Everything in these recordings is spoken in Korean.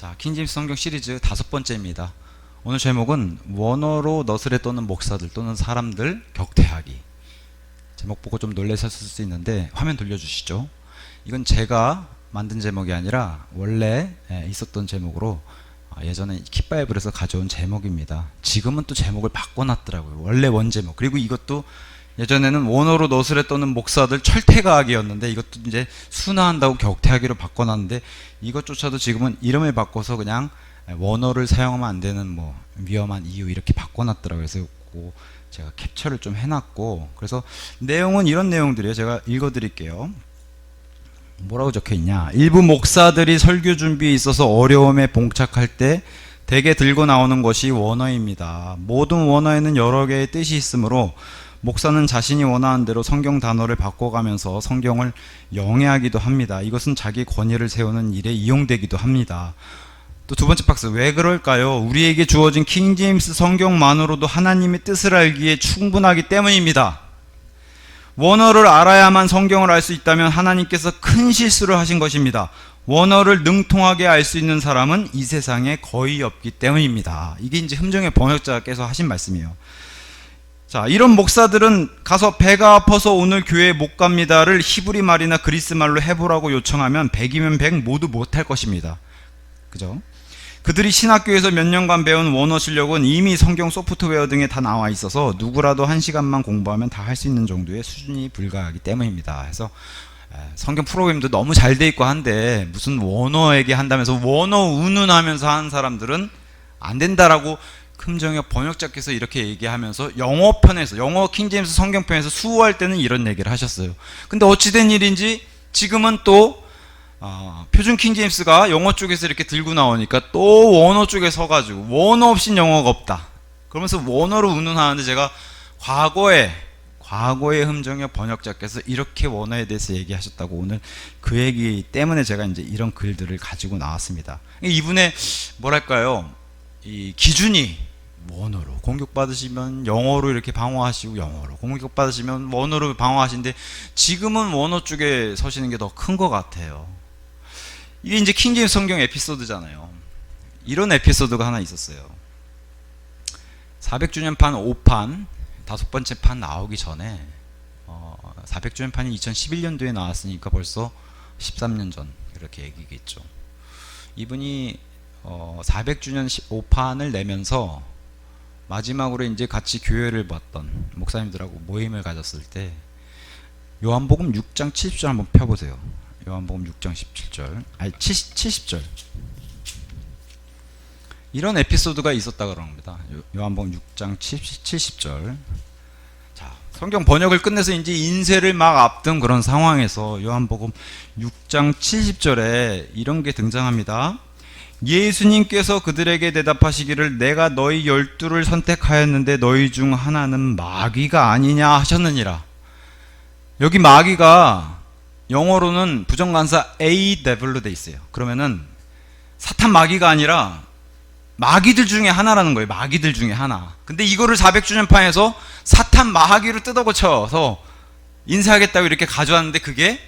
자, 킹제임스 성경 시리즈 5번째입니다. 오늘 제목은 원어로 너스레 떠는 목사들 또는 사람들 격퇴하기. 제목 보고 좀 놀라셨을 수 있는데 화면 돌려주시죠. 이건 제가 만든 제목이 아니라 원래 있었던 제목으로 예전에 킥바이블에서 가져온 제목입니다. 지금은 또 제목을 바꿔놨더라고요. 원래 원제목. 그리고 이것도 예전에는 원어로 너스레 떠는 목사들 철퇴가하기였는데 이것도 이제 순화한다고 격퇴하기로 바꿔놨는데 이것조차도 지금은 이름을 바꿔서 그냥 원어를 사용하면 안 되는 뭐 위험한 이유 이렇게 바꿔놨더라고요. 그래서 제가 캡처를 좀 해놨고, 그래서 내용은 이런 내용들이에요. 제가 읽어드릴게요. 뭐라고 적혀있냐. 일부 목사들이 설교 준비에 있어서 어려움에 봉착할 때 대개 들고 나오는 것이 원어입니다. 모든 원어에는 여러 개의 뜻이 있으므로 목사는 자신이 원하는 대로 성경 단어를 바꿔가면서 성경을 영해하기도 합니다. 이것은 자기 권위를 세우는 일에 이용되기도 합니다. 또 두 번째 박스, 왜 그럴까요? 우리에게 주어진 킹제임스 성경만으로도 하나님의 뜻을 알기에 충분하기 때문입니다. 원어를 알아야만 성경을 알 수 있다면 하나님께서 큰 실수를 하신 것입니다. 원어를 능통하게 알 수 있는 사람은 이 세상에 거의 없기 때문입니다. 이게 이제 흠정의 번역자께서 하신 말씀이에요. 자, 이런 목사들은 가서 배가 아파서 오늘 교회에 못 갑니다를 히브리 말이나 그리스 말로 해보라고 요청하면 100이면 100 모두 못할 것입니다. 그죠? 그들이 신학교에서 몇 년간 배운 원어 실력은 이미 성경 소프트웨어 등에 다 나와 있어서 누구라도 1시간만 공부하면 다 할 수 있는 정도의 수준이 불과하기 때문입니다. 그래서 성경 프로그램도 너무 잘 돼 있고 한데 무슨 원어에게 한다면서 원어 운운하면서 하는 사람들은 안 된다라고 흠정역 번역자께서 이렇게 얘기하면서 영어편에서, 영어 킹제임스 성경편에서 수호할 때는 이런 얘기를 하셨어요. 근데 어찌된 일인지 지금은 또 표준 킹제임스가 영어 쪽에서 이렇게 들고 나오니까 또 원어 쪽에 서가지고 원어 없인 영어가 없다 그러면서 원어로 운운하는데, 제가 과거에 흠정역 번역자께서 이렇게 원어에 대해서 얘기하셨다고 오늘 그 얘기 때문에 제가 이제 이런 글들을 가지고 나왔습니다. 이분의 뭐랄까요, 이 기준이 원어로 공격받으시면 영어로 이렇게 방어하시고, 영어로 공격받으시면 원어로 방어하시는데 지금은 원어 쪽에 서시는 게 더 큰 것 같아요. 이게 이제 킹제임스 성경 에피소드잖아요. 이런 에피소드가 하나 있었어요. 400주년판 5판 5번째 판 나오기 전에 400주년판이 2011년도에 나왔으니까 벌써 13년 전 이렇게 얘기겠죠. 이분이 400주년 5판을 내면서 마지막으로 이제 같이 교회를 봤던 목사님들하고 모임을 가졌을 때 요한복음 6장 70절 한번 펴보세요. 요한복음 6장 17절, 아니 70절. 이런 에피소드가 있었다 그럽니다. 요한복음 6장 70절. 자, 성경 번역을 끝내서 이제 인쇄를 막 앞둔 그런 상황에서 요한복음 6장 70절에 이런 게 등장합니다. 예수님께서 그들에게 대답하시기를 내가 너희 12를 선택하였는데 너희 중 하나는 마귀가 아니냐 하셨느니라. 여기 마귀가 영어로는 부정관사 a devil로 돼 있어요. 그러면은 사탄 마귀가 아니라 마귀들 중에 하나라는 거예요. 마귀들 중에 하나. 근데 이거를 400주년판에서 사탄 마귀로 뜯어고쳐서 인쇄하겠다고 이렇게 가져왔는데 그게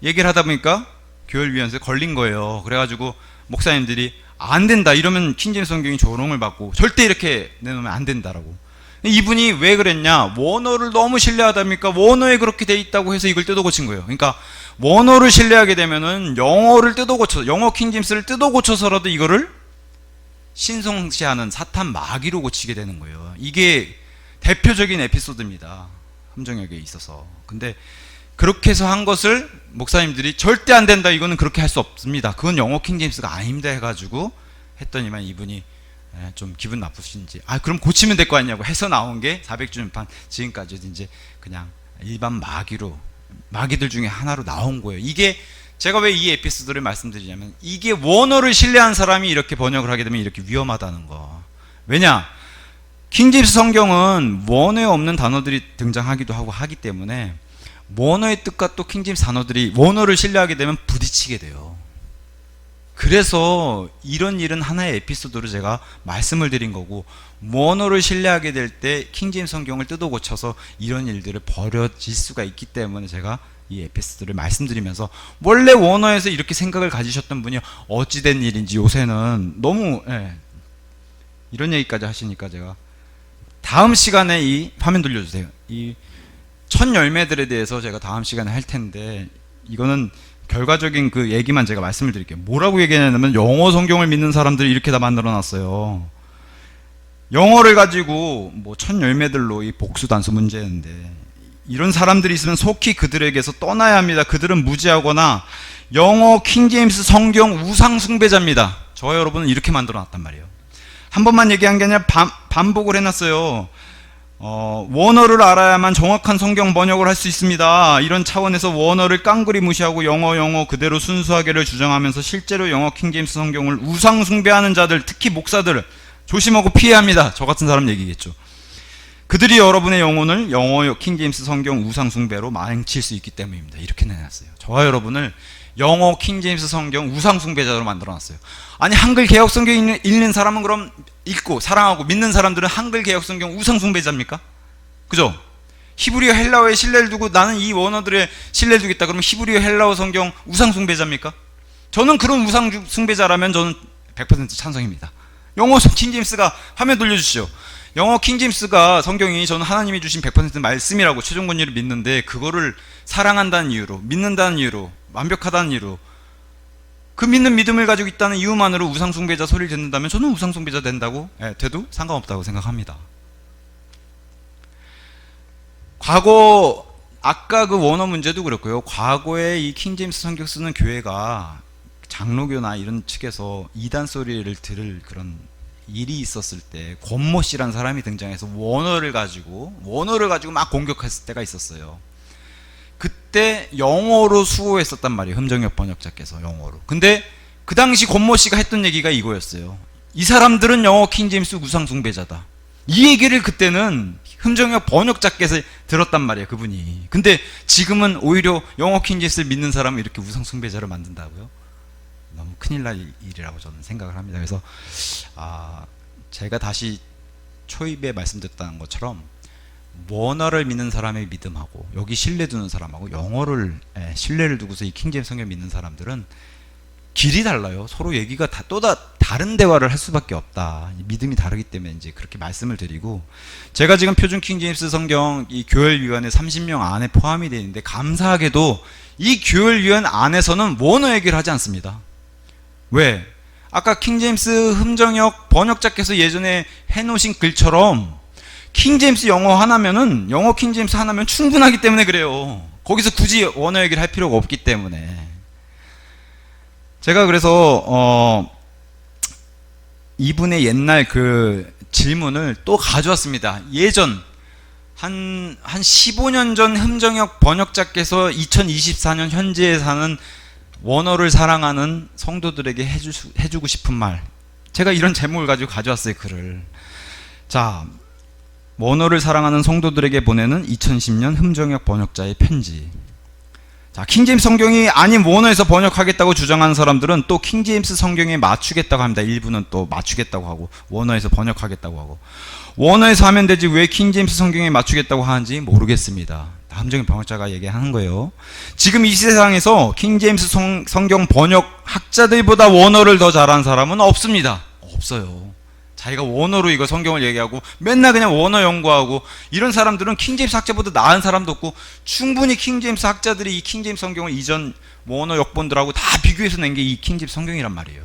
얘기를 하다 보니까 교열위원회에 걸린 거예요. 그래가지고 목사님들이 안 된다 이러면 킹제임스 성경이 조롱을 받고 절대 이렇게 내놓으면 안 된다라고. 이분이 왜 그랬냐, 원어를 너무 신뢰하다니까 원어에 그렇게 돼 있다고 해서 이걸 뜯어고친 거예요. 그러니까 원어를 신뢰하게 되면은 영어를 뜯어고쳐, 영어 킹제임스를 뜯어고쳐서라도 이거를 신성시하는 사탄 마귀로 고치게 되는 거예요. 이게 대표적인 에피소드입니다, 함정역에 있어서. 근데 그렇게 해서 한 것을 목사님들이 절대 안 된다, 이거는 그렇게 할 수 없습니다, 그건 영어 킹제임스가 아닙니다 해가지고 했더니만 이분이 좀 기분 나쁘신지 그럼 고치면 될 거 아니냐고 해서 나온 게 400주년판 지금까지도 이제 그냥 일반 마귀들 중에 하나로 나온 거예요. 이게 제가 왜 이 에피소드를 말씀드리냐면 이게 원어를 신뢰한 사람이 이렇게 번역을 하게 되면 이렇게 위험하다는 거. 왜냐, 킹제임스 성경은 원어에 없는 단어들이 등장하기도 하고 하기 때문에 원어의 뜻과 또 킹제임스 단어들이 원어를 신뢰하게 되면 부딪히게 돼요. 그래서 이런 일은 하나의 에피소드로 제가 말씀을 드린 거고, 원어를 신뢰하게 될 때 킹제임스 성경을 뜯어 고쳐서 이런 일들을 벌어질 수가 있기 때문에 제가 이 에피소드를 말씀드리면서 원래 원어에서 이렇게 생각을 가지셨던 분이 어찌된 일인지 요새는 너무 이런 얘기까지 하시니까 제가 다음 시간에 이 화면 돌려주세요. 이 첫 열매들에 대해서 제가 다음 시간에 할 텐데 이거는 결과적인 그 얘기만 제가 말씀을 드릴게요. 뭐라고 얘기하냐면 영어 성경을 믿는 사람들이 이렇게 다 만들어 놨어요. 영어를 가지고 뭐 첫 열매들로 이 복수 단수 문제였는데 이런 사람들이 있으면 속히 그들에게서 떠나야 합니다. 그들은 무지하거나 영어 킹제임스 성경 우상 숭배자입니다. 저와 여러분은 이렇게 만들어 놨단 말이에요. 한 번만 얘기한 게 아니라 반복을 해놨어요. 원어를 알아야만 정확한 성경 번역을 할 수 있습니다. 이런 차원에서 원어를 깡그리 무시하고 영어 그대로 순수하게를 주장하면서 실제로 영어 킹제임스 성경을 우상 숭배하는 자들, 특히 목사들을 조심하고 피해야 합니다. 저 같은 사람 얘기겠죠. 그들이 여러분의 영혼을 영어 킹제임스 성경 우상 숭배로 망칠 수 있기 때문입니다. 이렇게 내놨어요. 저와 여러분을 영어 킹제임스 성경 우상 숭배자로 만들어놨어요. 아니 한글 개혁 성경 읽는 사람은 그럼 읽고 사랑하고 믿는 사람들은 한글 개혁 성경 우상 숭배자입니까? 그죠? 히브리어 헬라어에 신뢰를 두고 나는 이 원어들의 신뢰를 두겠다 그러면 히브리어 헬라어 성경 우상 숭배자입니까? 저는 그런 우상 숭배자라면 저는 100% 찬성입니다. 영어 킹제임스가 화면 돌려주시죠. 영어 킹제임스가 성경이 저는 하나님이 주신 100% 말씀이라고 최종 권위를 믿는데 그거를 사랑한다는 이유로 믿는다는 이유로 완벽하다는 이유로 그 믿는 믿음을 가지고 있다는 이유만으로 우상숭배자 소리를 듣는다면 저는 우상숭배자 된다고 돼도 상관없다고 생각합니다. 과거 아까 그 원어 문제도 그렇고요. 과거에 이 킹제임스 성경 쓰는 교회가 장로교나 이런 측에서 이단 소리를 들을 그런 일이 있었을 때 권모 씨라는 사람이 등장해서 원어를 가지고 막 공격했을 때가 있었어요. 그때 영어로 수호했었단 말이에요. 흠정혁 번역자께서 영어로. 근데 그 당시 권모 씨가 했던 얘기가 이거였어요. 이 사람들은 영어 킹제임스 우상 숭배자다. 이 얘기를 그때는 흠정혁 번역자께서 들었단 말이에요. 그분이. 근데 지금은 오히려 영어 킹제임스를 믿는 사람을 이렇게 우상 숭배자를 만든다고요? 너무 큰일 날 일이라고 저는 생각을 합니다. 그래서 제가 다시 초입에 말씀드렸던 것처럼 원어를 믿는 사람의 믿음하고 여기 신뢰 두는 사람하고 영어를 신뢰를 두고서 이 킹제임스 성경 믿는 사람들은 길이 달라요. 서로 얘기가 다른 대화를 할 수밖에 없다. 믿음이 다르기 때문에 이제 그렇게 말씀을 드리고 제가 지금 표준 킹제임스 성경 이 교열위원회 30명 안에 포함이 되어 있는데 감사하게도 이 교열위원 안에서는 원어 얘기를 하지 않습니다. 왜? 아까 킹제임스 흠정혁 번역자께서 예전에 해놓으신 글처럼 킹제임스 영어 하나면은 영어 킹제임스 하나면 충분하기 때문에 그래요. 거기서 굳이 원어 얘기를 할 필요가 없기 때문에 제가 그래서 이분의 옛날 그 질문을 또 가져왔습니다. 예전 한 15년 전 흠정혁 번역자께서 2024년 현재에 사는 원어를 사랑하는 성도들에게 해주고 싶은 말. 제가 이런 제목을 가지고 가져왔어요. 글을. 자, 원어를 사랑하는 성도들에게 보내는 2010년 흠정혁 번역자의 편지. 자, 킹제임스 성경이 아닌 원어에서 번역하겠다고 주장하는 사람들은 또 킹제임스 성경에 맞추겠다고 합니다. 일부는 또 맞추겠다고 하고 원어에서 번역하겠다고 하고 원어에서 하면 되지 왜 킹제임스 성경에 맞추겠다고 하는지 모르겠습니다. 함정의 번역자가 얘기하는 거예요. 지금 이 세상에서 킹제임스 성경 번역 학자들보다 원어를 더 잘하는 사람은 없습니다. 없어요. 자기가 원어로 이거 성경을 얘기하고 맨날 그냥 원어 연구하고 이런 사람들은 킹제임스 학자보다 나은 사람도 없고 충분히 킹제임스 학자들이 이 킹제임스 성경을 이전 원어 역본들하고 다 비교해서 낸 게 이 킹제임스 성경이란 말이에요.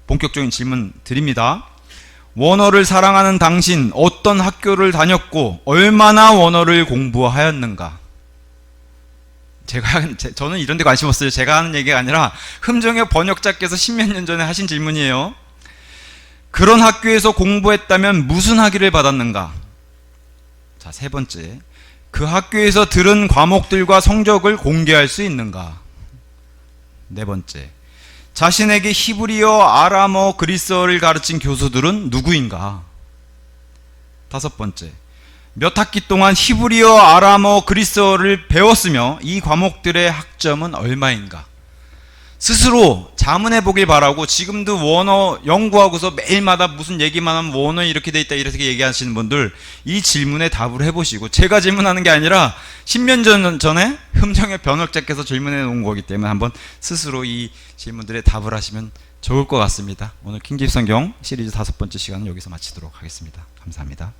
본격적인 질문 드립니다. 원어를 사랑하는 당신 어떤 학교를 다녔고 얼마나 원어를 공부하였는가? 저는 이런 데 관심 없어요. 제가 하는 얘기가 아니라 흠정혁 번역자께서 십몇 년 전에 하신 질문이에요. 그런 학교에서 공부했다면 무슨 학위를 받았는가? 자, 세 번째. 그 학교에서 들은 과목들과 성적을 공개할 수 있는가? 네 번째. 자신에게 히브리어, 아람어, 그리스어를 가르친 교수들은 누구인가? 다섯 번째. 몇 학기 동안 히브리어, 아람어, 그리스어를 배웠으며 이 과목들의 학점은 얼마인가? 스스로 자문해 보길 바라고, 지금도 원어 연구하고서 매일마다 무슨 얘기만 하면 원어에 이렇게 돼 있다 이렇게 얘기하시는 분들, 이 질문에 답을 해보시고, 제가 질문하는 게 아니라 10년 전에 흠정의 번역자께서 질문해 놓은 거기 때문에 한번 스스로 이 질문들에 답을 하시면 좋을 것 같습니다. 오늘 킹집성경 시리즈 5번째 시간은 여기서 마치도록 하겠습니다. 감사합니다.